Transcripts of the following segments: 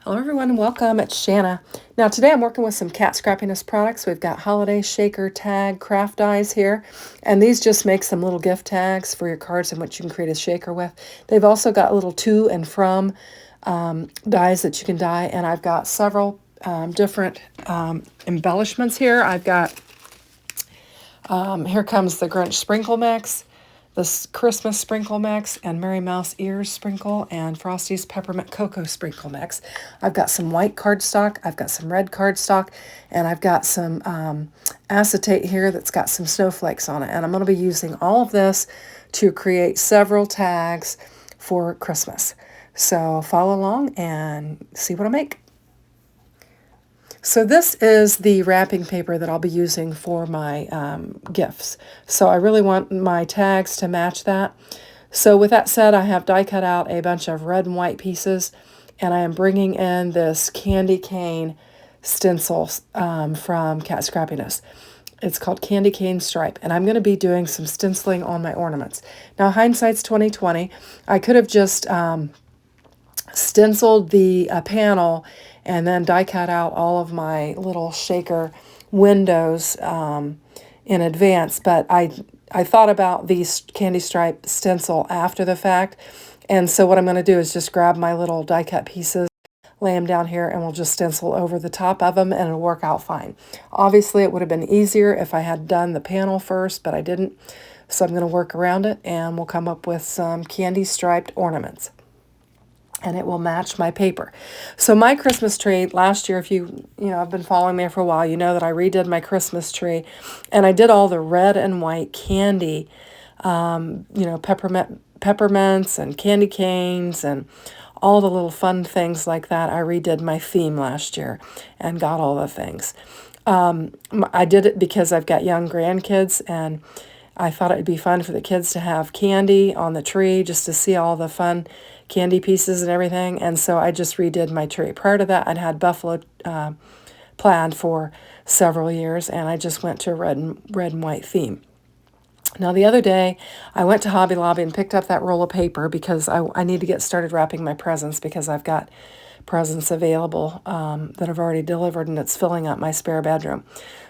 Hello everyone, welcome. It's Shanna. Now today I'm working with some Kat Scrappiness products. We've got holiday shaker tag craft dies here, and these just make some little gift tags for your cards in which you can create a shaker with. They've also got little to and from dies that you can die, and I've got several different embellishments here. I've got, here comes the Grinch Sprinkle Mix, this Christmas Sprinkle Mix, and Merry Mouse Ears Sprinkle, and Frosty's Peppermint Cocoa Sprinkle Mix. I've got some white cardstock, I've got some red cardstock, and I've got some acetate here that's got some snowflakes on it. And I'm going to be using all of this to create several tags for Christmas. So follow along and see what I make. So this is the wrapping paper that I'll be using for my gifts. So I really want my tags to match that. So with that said, I have die cut out a bunch of red and white pieces, and I am bringing in this candy cane stencil from Kat Scrappiness. It's called Candy Cane Stripe, and I'm going to be doing some stenciling on my ornaments. Now, hindsight's 2020. I could have just stenciled the panel and then die cut out all of my little shaker windows in advance, but I thought about these candy stripe stencil after the fact, and so what I'm going to do is just grab my little die cut pieces, lay them down here, and we'll just stencil over the top of them, and it'll work out fine. Obviously, it would have been easier if I had done the panel first, but I didn't, so I'm going to work around it, and we'll come up with some candy striped ornaments, and it will match my paper. So my Christmas tree last year, if you have been following me for a while, you know that I redid my Christmas tree, and I did all the red and white candy, peppermints and candy canes and all the little fun things like that. I redid my theme last year and got all the things. I did it because I've got young grandkids, and I thought it would be fun for the kids to have candy on the tree just to see all the fun candy pieces and everything. And so I just redid my tree. Prior to that, I'd had buffalo planned for several years, and I just went to a red and white theme. Now, the other day, I went to Hobby Lobby and picked up that roll of paper because I need to get started wrapping my presents, because I've got presents available that I've already delivered, and it's filling up my spare bedroom.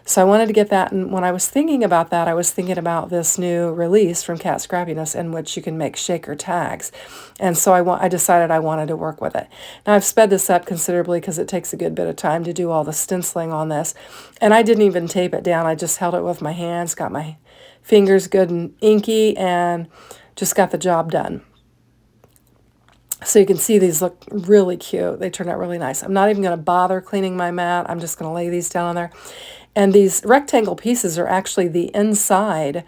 So I wanted to get that, and when I was thinking about that, I was thinking about this new release from Kat Scrappiness in which you can make shaker tags. And so I decided I wanted to work with it. Now, I've sped this up considerably because it takes a good bit of time to do all the stenciling on this, and I didn't even tape it down. I just held it with my hands, got my fingers good and inky, and just got the job done. So you can see these look really cute. They turned out really nice. I'm not even going to bother cleaning my mat. I'm just going to lay these down on there. And these rectangle pieces are actually the inside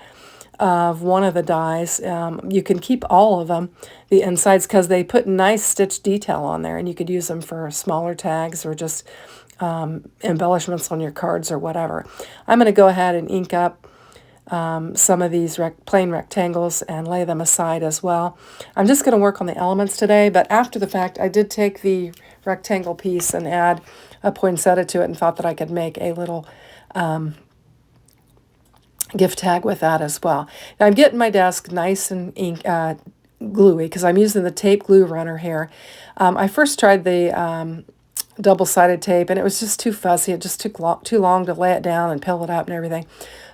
of one of the dies. You can keep all of them, the insides, because they put nice stitch detail on there, and you could use them for smaller tags or just embellishments on your cards or whatever. I'm going to go ahead and ink up some of these plain rectangles and lay them aside as well. I'm just going to work on the elements today, but after the fact, I did take the rectangle piece and add a poinsettia to it and thought that I could make a little gift tag with that as well. Now, I'm getting my desk nice and gluey because I'm using the tape glue runner here. I first tried the double-sided tape, and it was just too fuzzy. It just took too long to lay it down and peel it up and everything.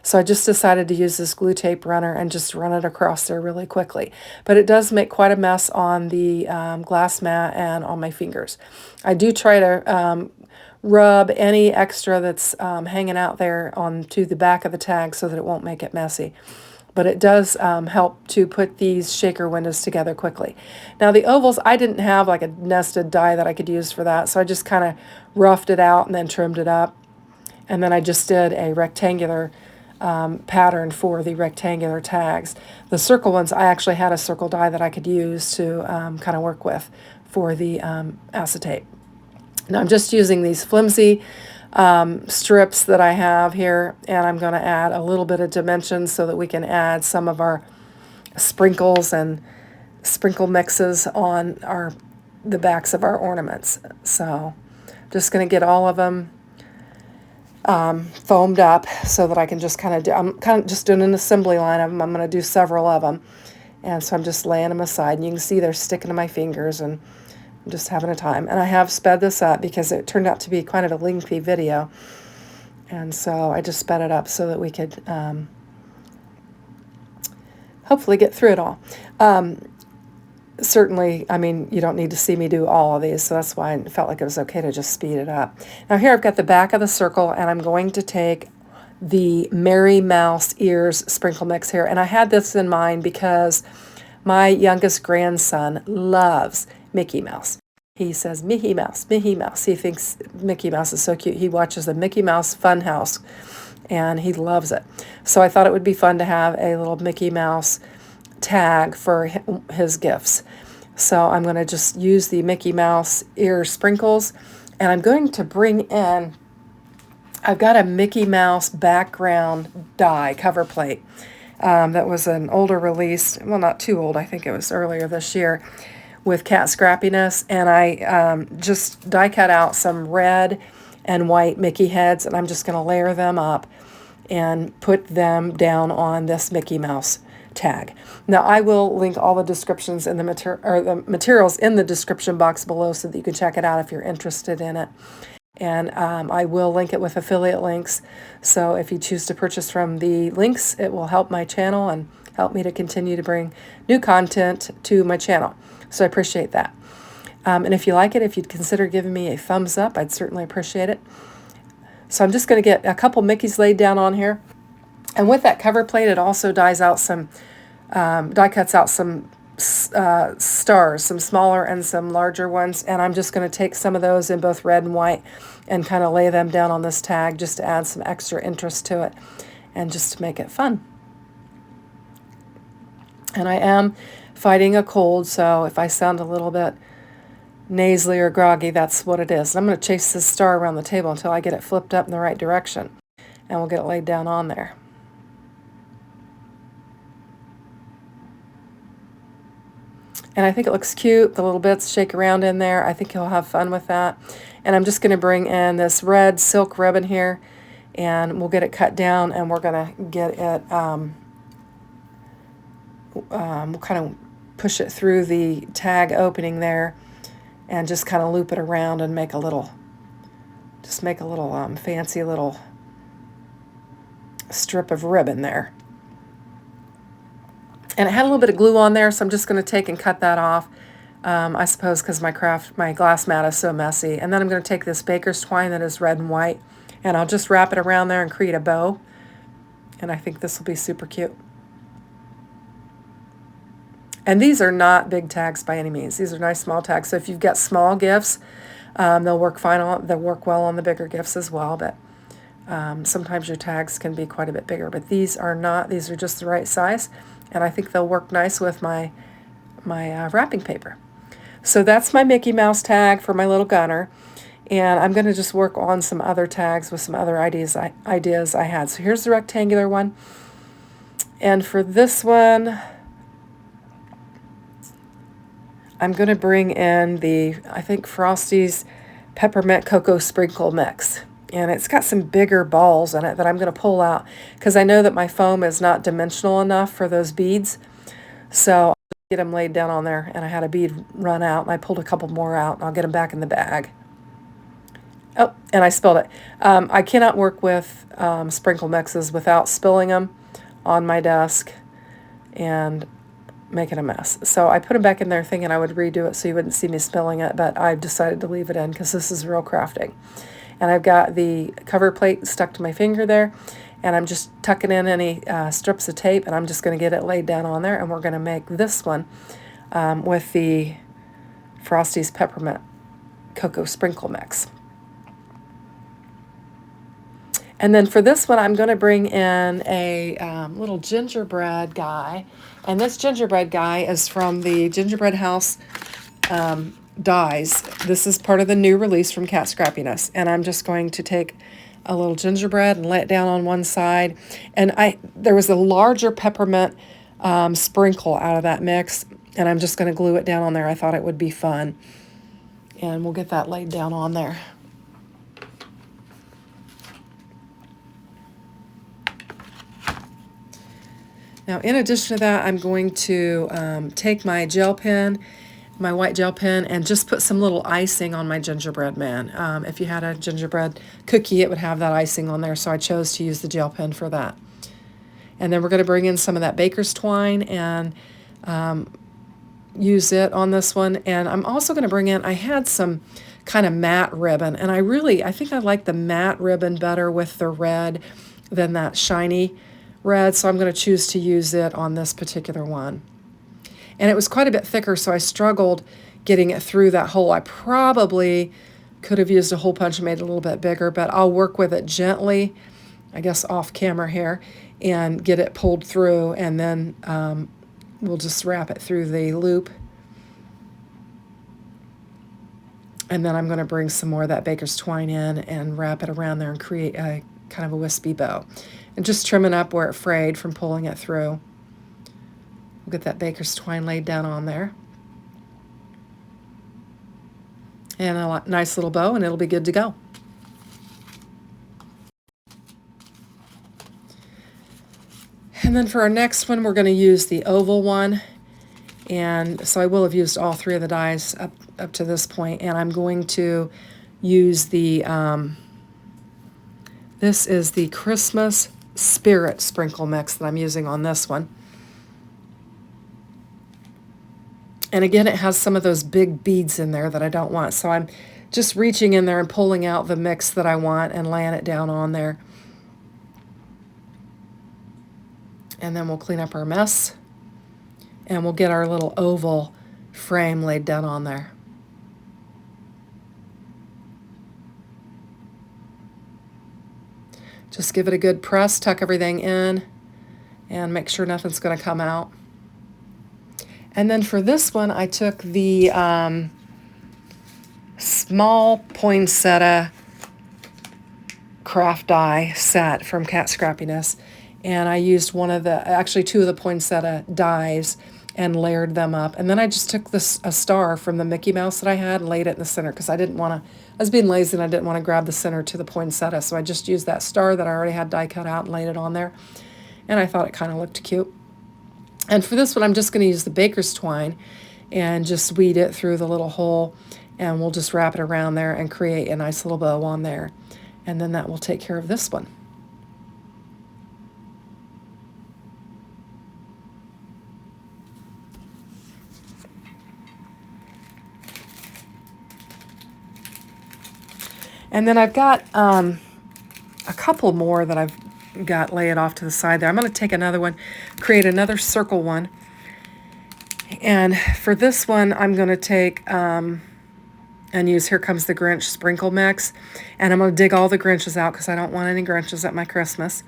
So I just decided to use this glue tape runner and just run it across there really quickly. But it does make quite a mess on the glass mat and on my fingers. I do try to rub any extra that's hanging out there onto the back of the tag so that it won't make it messy. But it does help to put these shaker windows together quickly. Now, the ovals, I didn't have like a nested die that I could use for that, so I just kind of roughed it out and then trimmed it up. And then I just did a rectangular pattern for the rectangular tags. The circle ones, I actually had a circle die that I could use to kind of work with for the acetate. Now, I'm just using these flimsy strips that I have here, and I'm going to add a little bit of dimension so that we can add some of our sprinkles and sprinkle mixes on the backs of our ornaments. So just going to get all of them foamed up so that I can just I'm kind of just doing an assembly line of them. I'm going to do several of them, and so I'm just laying them aside, and you can see they're sticking to my fingers, and I'm just having a time. And I have sped this up because it turned out to be kind of a lengthy video. And so I just sped it up so that we could hopefully get through it all. Certainly, I mean, you don't need to see me do all of these, so that's why I felt like it was okay to just speed it up. Now here I've got the back of the circle, and I'm going to take the Merry Mouse Ears sprinkle mix here. And I had this in mind because my youngest grandson loves Mickey Mouse. He says, Mickey Mouse, Mickey Mouse. He thinks Mickey Mouse is so cute. He watches the Mickey Mouse Funhouse, and he loves it. So I thought it would be fun to have a little Mickey Mouse tag for his gifts. So I'm going to just use the Mickey Mouse ear sprinkles, and I'm going to bring in, I've got a Mickey Mouse background die cover plate. That was an older release, well, not too old, I think it was earlier this year, with Kat Scrappiness, and I just die cut out some red and white Mickey heads, and I'm just going to layer them up and put them down on this Mickey Mouse tag. Now I will link all the descriptions in the materials in the description box below so that you can check it out if you're interested in it. And I will link it with affiliate links. So if you choose to purchase from the links, it will help my channel and help me to continue to bring new content to my channel. So I appreciate that. And if you like it, if you'd consider giving me a thumbs up, I'd certainly appreciate it. So I'm just going to get a couple Mickeys laid down on here. And with that cover plate, it also die cuts out some stars, some smaller and some larger ones. And I'm just going to take some of those in both red and white and kind of lay them down on this tag just to add some extra interest to it and just to make it fun. And I am fighting a cold, so if I sound a little bit nasally or groggy, that's what it is. And I'm going to chase this star around the table until I get it flipped up in the right direction. And we'll get it laid down on there. And I think it looks cute. The little bits shake around in there. I think you'll have fun with that. And I'm just going to bring in this red silk ribbon here, and we'll get it cut down, and we're going to get it, we'll kind of push it through the tag opening there and just kind of loop it around and make a little, fancy little strip of ribbon there. And it had a little bit of glue on there, so I'm just going to take and cut that off, I suppose because my glass mat is so messy. And then I'm going to take this baker's twine that is red and white, and I'll just wrap it around there and create a bow. And I think this will be super cute. And these are not big tags by any means. These are nice small tags. So if you've got small gifts, they'll work fine. They'll work well on the bigger gifts as well. But sometimes your tags can be quite a bit bigger. But these are not. These are just the right size. And I think they'll work nice with my wrapping paper. So that's my Mickey Mouse tag for my little gunner. And I'm going to just work on some other tags with some other ideas I had. So here's the rectangular one. And for this one, I'm going to bring in the, I think, Frosty's Peppermint Cocoa Sprinkle Mix. And it's got some bigger balls in it that I'm going to pull out because I know that my foam is not dimensional enough for those beads. So I'll get them laid down on there, and I had a bead run out, and I pulled a couple more out, and I'll get them back in the bag. Oh, and I spilled it. I cannot work with sprinkle mixes without spilling them on my desk and making a mess. So I put them back in there thinking I would redo it so you wouldn't see me spilling it, but I've decided to leave it in because this is real crafting. And I've got the cover plate stuck to my finger there, and I'm just tucking in any strips of tape, and I'm just going to get it laid down on there, and we're going to make this one with the Frosty's Peppermint Cocoa Sprinkle Mix. And then for this one, I'm going to bring in a little gingerbread guy. And this gingerbread guy is from the Gingerbread House dies. This is part of the new release from Kat Scrappiness. And I'm just going to take a little gingerbread and lay it down on one side. And there was a larger peppermint sprinkle out of that mix. And I'm just going to glue it down on there. I thought it would be fun. And we'll get that laid down on there. Now, in addition to that, I'm going to take my gel pen my white gel pen and just put some little icing on my gingerbread man. If you had a gingerbread cookie, it would have that icing on there, so I chose to use the gel pen for that. And then we're going to bring in some of that baker's twine and use it on this one. And I'm also going to bring in, I had some kind of matte ribbon, and I think I like the matte ribbon better with the red than that shiny red, so I'm going to choose to use it on this particular one. And it was quite a bit thicker, so I struggled getting it through that hole. I probably could have used a hole punch and made it a little bit bigger, but I'll work with it gently, I guess off camera here, and get it pulled through, and then we'll just wrap it through the loop. And then I'm going to bring some more of that baker's twine in and wrap it around there and create a kind of a wispy bow. And just trim it up where it frayed from pulling it through. We'll get that baker's twine laid down on there. And a nice little bow, and it'll be good to go. And then for our next one, we're going to use the oval one. And so I will have used all three of the dies up to this point. And I'm going to use the, this is the Christmas Spirit Sprinkle Mix that I'm using on this one. And again, it has some of those big beads in there that I don't want. So I'm just reaching in there and pulling out the mix that I want and laying it down on there. And then we'll clean up our mess. And we'll get our little oval frame laid down on there. Just give it a good press, tuck everything in, and make sure nothing's going to come out. And then for this one, I took the small poinsettia craft die set from Kat Scrappiness. And I used actually two of the poinsettia dies and layered them up. And then I just took a star from the Mickey Mouse that I had and laid it in the center because I was being lazy and I didn't want to grab the center to the poinsettia. So I just used that star that I already had die cut out and laid it on there. And I thought it kind of looked cute. And for this one, I'm just going to use the baker's twine and just weed it through the little hole. And we'll just wrap it around there and create a nice little bow on there. And then that will take care of this one. And then I've got a couple more that I've got laid off to the side there. I'm going to take another one, create another circle one. And for this one, I'm going to take and use Here Comes the Grinch Sprinkle Mix. And I'm going to dig all the Grinches out because I don't want any Grinches at my Christmas.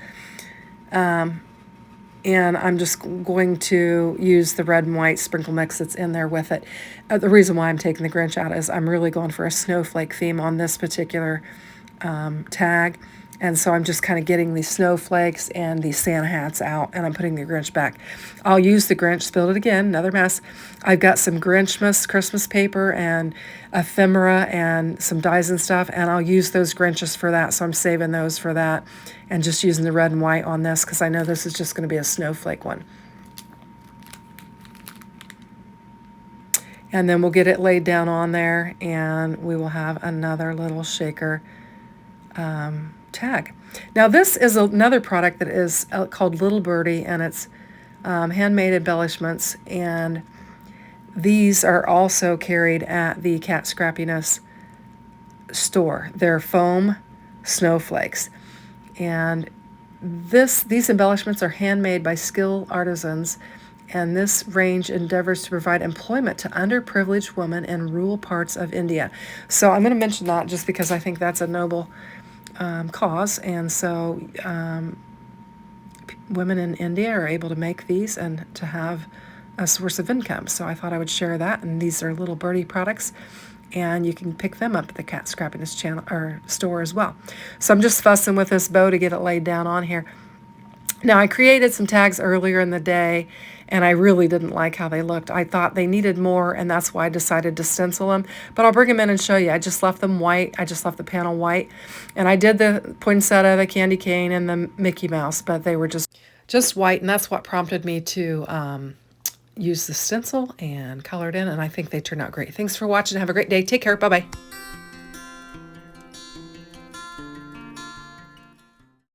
And I'm just going to use the red and white sprinkle mix that's in there with it. The reason why I'm taking the Grinch out is I'm really going for a snowflake theme on this particular tag. And so I'm just kind of getting these snowflakes and these Santa hats out, and I'm putting the Grinch back. I'll use the Grinch, spilled it again, another mess. I've got some Grinchmas Christmas paper and ephemera and some dies and stuff, and I'll use those Grinches for that, so I'm saving those for that and just using the red and white on this because I know this is just going to be a snowflake one. And then we'll get it laid down on there, and we will have another little shaker tag. Now this is another product that is called Little Birdie, and it's handmade embellishments, and these are also carried at the Kat Scrappiness store. They're foam snowflakes, and these embellishments are handmade by skilled artisans, and this range endeavors to provide employment to underprivileged women in rural parts of India. So I'm going to mention that just because I think that's a noble cause, and so women in India are able to make these and to have a source of income. So I thought I would share that, and these are Little Birdie products, and you can pick them up at the Kat Scrappiness channel or store as well. So I'm just fussing with this bow to get it laid down on here. Now I created some tags earlier in the day, and I really didn't like how they looked. I thought they needed more, and that's why I decided to stencil them. But I'll bring them in and show you. I just left them white. I just left the panel white. And I did the poinsettia, the candy cane, and the Mickey Mouse, but they were just white, and that's what prompted me to used the stencil and colored in, and I think they turn out great. Thanks for watching. Have a great day. Take care. Bye-bye.